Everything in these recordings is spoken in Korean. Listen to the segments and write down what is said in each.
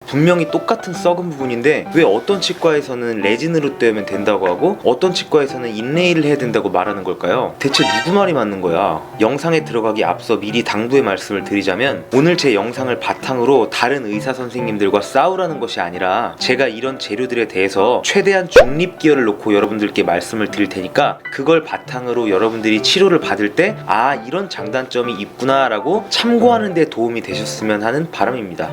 분명히 똑같은 썩은 부분인데 왜 어떤 치과에서는 레진으로 떼면 된다고 하고 어떤 치과에서는 인레이를 해야 된다고 말하는 걸까요? 대체 누구 말이 맞는 거야? 영상에 들어가기 앞서 미리 당부의 말씀을 드리자면 오늘 제 영상을 바탕으로 다른 의사 선생님들과 싸우라는 것이 아니라 제가 이런 재료들에 대해서 최대한 중립기여를 놓고 여러분들께 말씀을 드릴 테니까 그걸 바탕으로 여러분들이 치료를 받을 때 아 이런 장단점이 있구나 라고 참고하는 데 도움이 되셨으면 하는 바람입니다.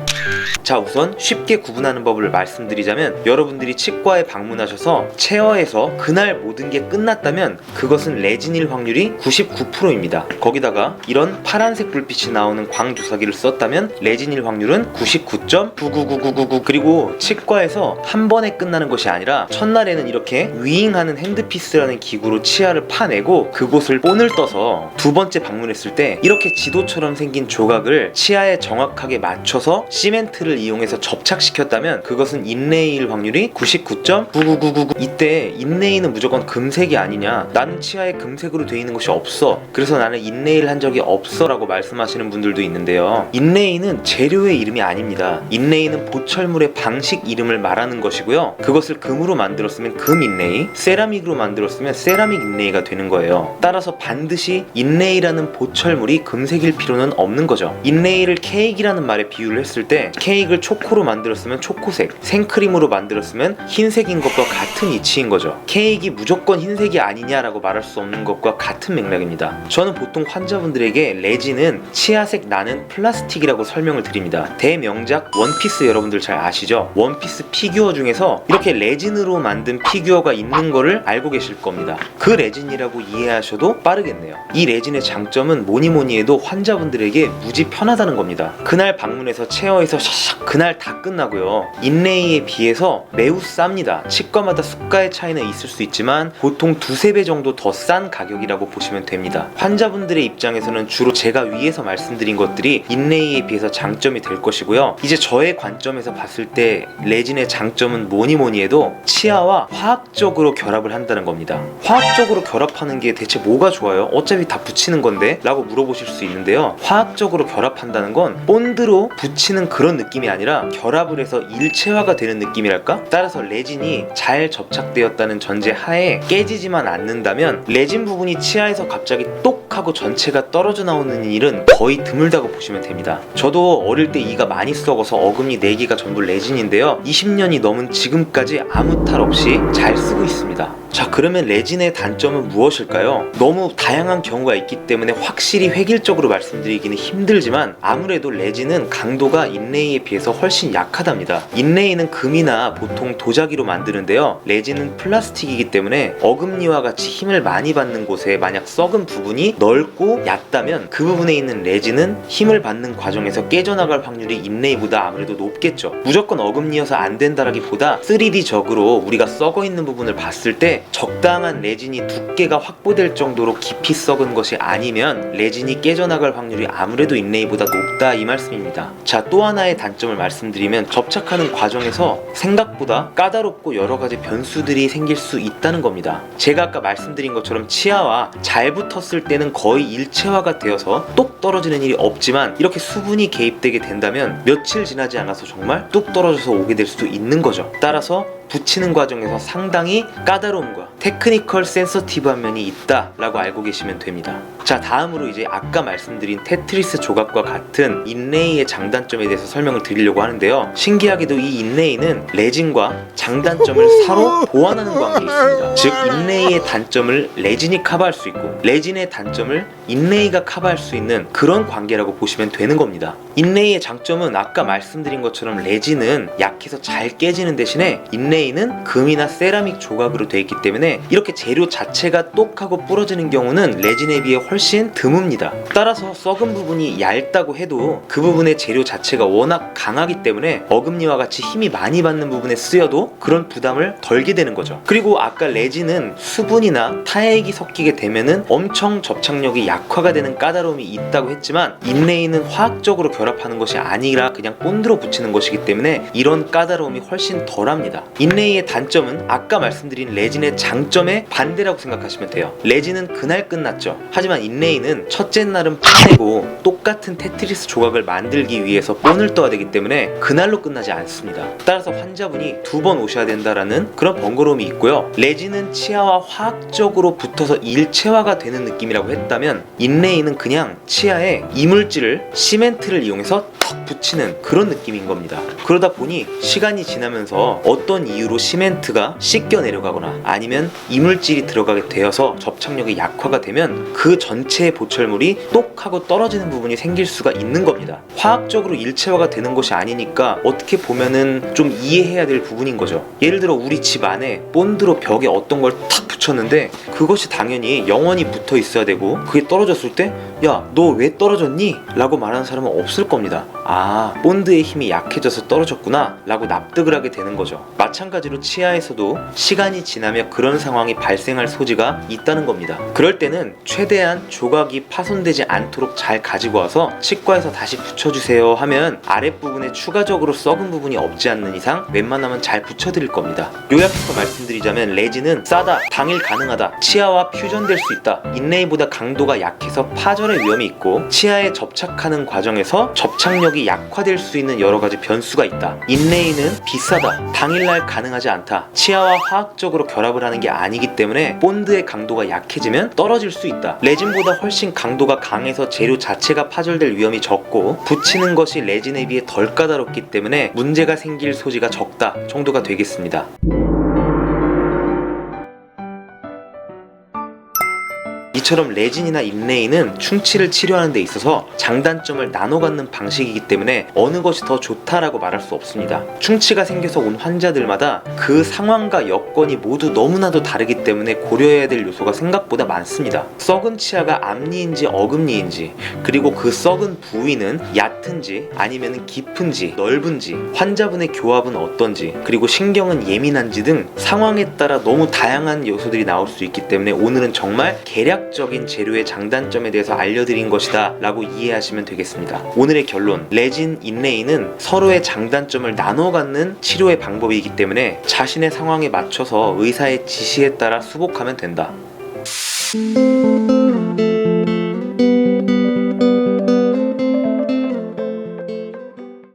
자, 우선 쉽게 구분하는 법을 말씀드리자면 여러분들이 치과에 방문하셔서 체어에서 그날 모든 게 끝났다면 그것은 레진일 확률이 99%입니다. 거기다가 이런 파란색 불빛이 나오는 광주사기를 썼다면 레진일 확률은 99.99999 그리고 치과에서 한 번에 끝나는 것이 아니라 첫날에는 이렇게 위잉하는 핸드피스라는 기구로 치아를 파내고 그곳을 본을 떠서 두 번째 방문했을 때 이렇게 지도처럼 생긴 조각을 치아에 정확하게 맞춰서 시멘트를 이용해서 접착시켰다면 그것은 인레이일 확률이 99.99999 이때 인레이는 무조건 금색이 아니냐, 나는 치아에 금색으로 되어 있는 것이 없어, 그래서 나는 인레이를 한 적이 없어 라고 말씀하시는 분들도 있는데요, 인레이는 재료의 이름이 아닙니다. 인레이는 보철물의 방식 이름을 말하는 것이고요, 그것을 금으로 만들었으면 금 인레이, 세라믹으로 만들었으면 세라믹 인레이가 되는 거예요. 따라서 반드시 인레이라는 보철물이 금색일 필요는 없는 거죠. 인레이를 케이크라는 말에 비유를 했을 때 케이크를 초코로 만들었으면 초코색, 생크림으로 만들었으면 흰색인 것과 같은 이치인 거죠. 케이크가 무조건 흰색이 아니냐라고 말할 수 없는 것과 같은 맥락입니다. 저는 보통 환자분들에게 레진은 치아색 나는 플라스틱이라고 설명을 드립니다. 대명작 원피스 여러분들 잘 아시죠? 원피스 피규어 중에서 이렇게 레진으로 만든 피규어가 있는 거를 알고 계실 겁니다. 그 레진이라고 이해하셔도 빠르겠네요. 이 레진의 장점은 뭐니뭐니 해도 환자분들에게 무지 편하다는 겁니다. 그날 방문해서 체어에서 샥샥 그날 다 끝나고요. 인레이에 비해서 매우 쌉니다. 치과마다 수가의 차이는 있을 수 있지만 보통 두세 배 정도 더 싼 가격이라고 보시면 됩니다. 환자분들의 입장에서는 주로 제가 위에서 말씀드린 것들이 인레이에 비해서 장점이 될 것이고요. 이제 저의 관점에서 봤을 때 레진의 장점은 뭐니뭐니 해도 치아와 화학적으로 결합을 한다는 겁니다. 화학적으로 결합하는 게 대체 뭐가 좋아요? 어차피 다 붙이는 건데? 라고 물어보실 수 있는데요, 화학적으로 결합한다는 건 본드로 붙이는 그런 느낌이 아니라 결합을 해서 일체화가 되는 느낌이랄까? 따라서 레진이 잘 접착되었다는 전제 하에 깨지지만 않는다면 레진 부분이 치아에서 갑자기 똑 하고 전체가 떨어져 나오는 일은 거의 드물다고 보시면 됩니다. 저도 어릴 때 이가 많이 썩어서 어금니 4개가 전부 레진인데요, 20년이 넘은 지금까지 아무 탈 없이 잘 쓰고 있습니다. 자, 그러면 레진의 단점은 무엇일까요? 너무 다양한 경우가 있기 때문에 확실히 획일적으로 말씀드리기는 힘들지만 아무래도 레진은 강도가 인레이에 비해서 훨씬 약하답니다. 인레이는 금이나 보통 도자기로 만드는데요, 레진은 플라스틱이기 때문에 어금니와 같이 힘을 많이 받는 곳에 만약 썩은 부분이 넓고 얕다면 그 부분에 있는 레진은 힘을 받는 과정에서 깨져나갈 확률이 인레이보다 아무래도 높겠죠. 무조건 어금니여서 안 된다라기보다 3D적으로 우리가 썩어 있는 부분을 봤을 때 적당한 레진이 두께가 확보될 정도로 깊이 썩은 것이 아니면 레진이 깨져나갈 확률이 아무래도 인레이보다 높다 이 말씀입니다. 자, 또 하나의 단점을 말씀드리면 접착하는 과정에서 생각보다 까다롭고 여러가지 변수들이 생길 수 있다는 겁니다. 제가 아까 말씀드린 것처럼 치아와 잘 붙었을 때는 거의 일체화가 되어서 똑 떨어지는 일이 없지만 이렇게 수분이 개입되게 된다면 며칠 지나지 않아서 정말 뚝 떨어져서 오게 될 수도 있는 거죠. 따라서 붙이는 과정에서 상당히 까다로움과 테크니컬 센서티브한 면이 있다 라고 알고 계시면 됩니다. 자, 다음으로 이제 아까 말씀드린 테트리스 조각과 같은 인레이의 장단점에 대해서 설명을 드리려고 하는데요, 신기하게도 이 인레이는 레진과 장단점을 서로 보완하는 관계에 있습니다. 즉 인레이의 단점을 레진이 커버할 수 있고 레진의 단점을 인레이가 커버할 수 있는 그런 관계라고 보시면 되는 겁니다. 인레이의 장점은 아까 말씀드린 것처럼 레진은 약해서 잘 깨지는 대신에 인레이는 금이나 세라믹 조각으로 되어 있기 때문에 이렇게 재료 자체가 똑하고 부러지는 경우는 레진에 비해 훨씬 드뭅니다. 따라서 썩은 부분이 얇다고 해도 그 부분의 재료 자체가 워낙 강하기 때문에 어금니와 같이 힘이 많이 받는 부분에 쓰여도 그런 부담을 덜게 되는 거죠. 그리고 아까 레진은 수분이나 타액이 섞이게 되면은 엄청 접착력이 약화가 되는 까다로움이 있다고 했지만 인레이는 화학적으로 결합하는 것이 아니라 그냥 본드로 붙이는 것이기 때문에 이런 까다로움이 훨씬 덜합니다. 인레이의 단점은 아까 말씀드린 레진의 장점 장점의 반대라고 생각하시면 돼요. 레진은 그날 끝났죠. 하지만 인레이는 첫째 날은 파내고 똑같은 테트리스 조각을 만들기 위해서 본을 떠야 되기 때문에 그날로 끝나지 않습니다. 따라서 환자분이 2번 오셔야 된다라는 그런 번거로움이 있고요. 레진은 치아와 화학적으로 붙어서 일체화가 되는 느낌이라고 했다면 인레이는 그냥 치아에 이물질을 시멘트를 이용해서 턱 붙이는 그런 느낌인 겁니다. 그러다 보니 시간이 지나면서 어떤 이유로 시멘트가 씻겨 내려가거나 아니면 이물질이 들어가게 되어서 접착력이 약화가 되면 그 전체의 보철물이 똑 하고 떨어지는 부분이 생길 수가 있는 겁니다. 화학적으로 일체화가 되는 것이 아니니까 어떻게 보면은 좀 이해해야 될 부분인 거죠. 예를 들어 우리 집 안에 본드로 벽에 어떤 걸 탁 붙였는데 그것이 당연히 영원히 붙어 있어야 되고 그게 떨어졌을 때 야, 너 왜 떨어졌니? 라고 말하는 사람은 없을 겁니다. 아, 본드의 힘이 약해져서 떨어졌구나 라고 납득을 하게 되는 거죠. 마찬가지로 치아에서도 시간이 지나면 그런 상황이 발생할 소지가 있다는 겁니다. 그럴 때는 최대한 조각이 파손되지 않도록 잘 가지고 와서 치과에서 다시 붙여주세요 하면 아랫부분에 추가적으로 썩은 부분이 없지 않는 이상 웬만하면 잘 붙여드릴 겁니다. 요약해서 말씀드리자면 레진은 싸다, 당일 가능하다, 치아와 퓨전될 수 있다, 인레이보다 강도가 약해서 파절의 위험이 있고 치아에 접착하는 과정에서 접착력이 약화될 수 있는 여러 가지 변수가 있다. 인레이는 비싸다, 당일날 가능하지 않다, 치아와 화학적으로 결합을 하는 게 아니기 때문에 본드의 강도가 약해지면 떨어질 수 있다. 레진보다 훨씬 강도가 강해서 재료 자체가 파절될 위험이 적고 붙이는 것이 레진에 비해 덜 까다롭기 때문에 문제가 생길 소지가 적다 정도가 되겠습니다. 이처럼 레진이나 인레이는 충치를 치료하는 데 있어서 장단점을 나눠 갖는 방식이기 때문에 어느 것이 더 좋다라고 말할 수 없습니다. 충치가 생겨서 온 환자들마다 그 상황과 여건이 모두 너무나도 다르기 때문에 고려해야 될 요소가 생각보다 많습니다. 썩은 치아가 앞니인지 어금니인지, 그리고 그 썩은 부위는 얕은지 아니면 깊은지 넓은지, 환자분의 교합은 어떤지, 그리고 신경은 예민한지 등 상황에 따라 너무 다양한 요소들이 나올 수 있기 때문에 오늘은 정말 적인 재료의 장단점에 대해서 알려드린 것이다 라고 이해하시면 되겠습니다. 오늘의 결론, 레진, 인레이는 서로의 장단점을 나눠 갖는 치료의 방법이기 때문에 자신의 상황에 맞춰서 의사의 지시에 따라 수복하면 된다.